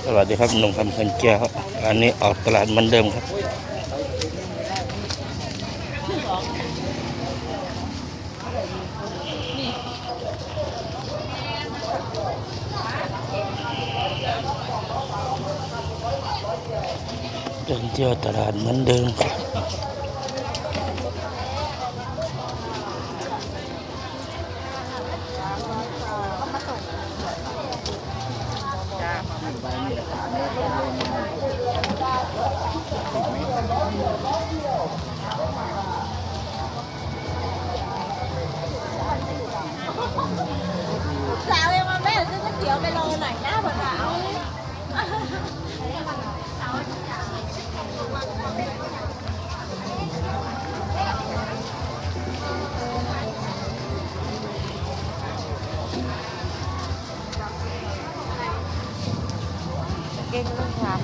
สวัสดีครับหนุ่มคำพันแก้วอันนี้ออกตลาดเหมือนเดิมครับเดินเที่ยวตลาดเหมือนเดิมครับสาวยังมาแม่ซื้อก๋วยเตี๋ยวไปรอหน่อยหน้าสาวเก่งลูกค้า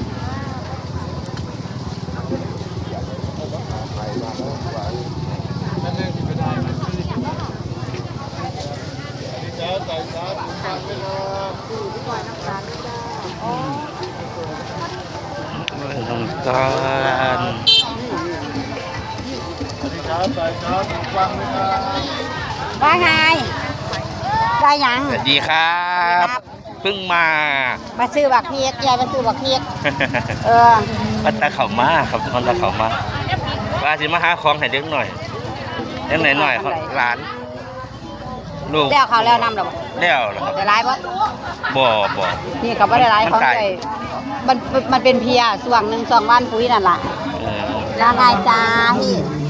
ใส่ซอสฟังไปเลยพี่บอยน้ำตาลจ้าอ๋อน้ำตาลสวัสดีครับใส่ครับฟังไหมครับ ว่าไงได้ยัง สวัสดีครับเพิ่งมา มาซื้อบักเพียกยายมาซื้อบักเพียกวัดตาเขามาครับวัดตาเขามาว่าสิมาหาของให้เด็กหน่อยเด็กหน่อยเขาหลานลูก แล้วเขาแล้วนำหรอ แล้วเหรอครับ ได้ร้ายปะ บ่ นี่เขาไม่ได้ร้ายเขาเลยมันเป็นเพียส่วงหนึ่ง2 วันปุ๋ยนั่นแหละ เออ แล้วไงจ้าพี่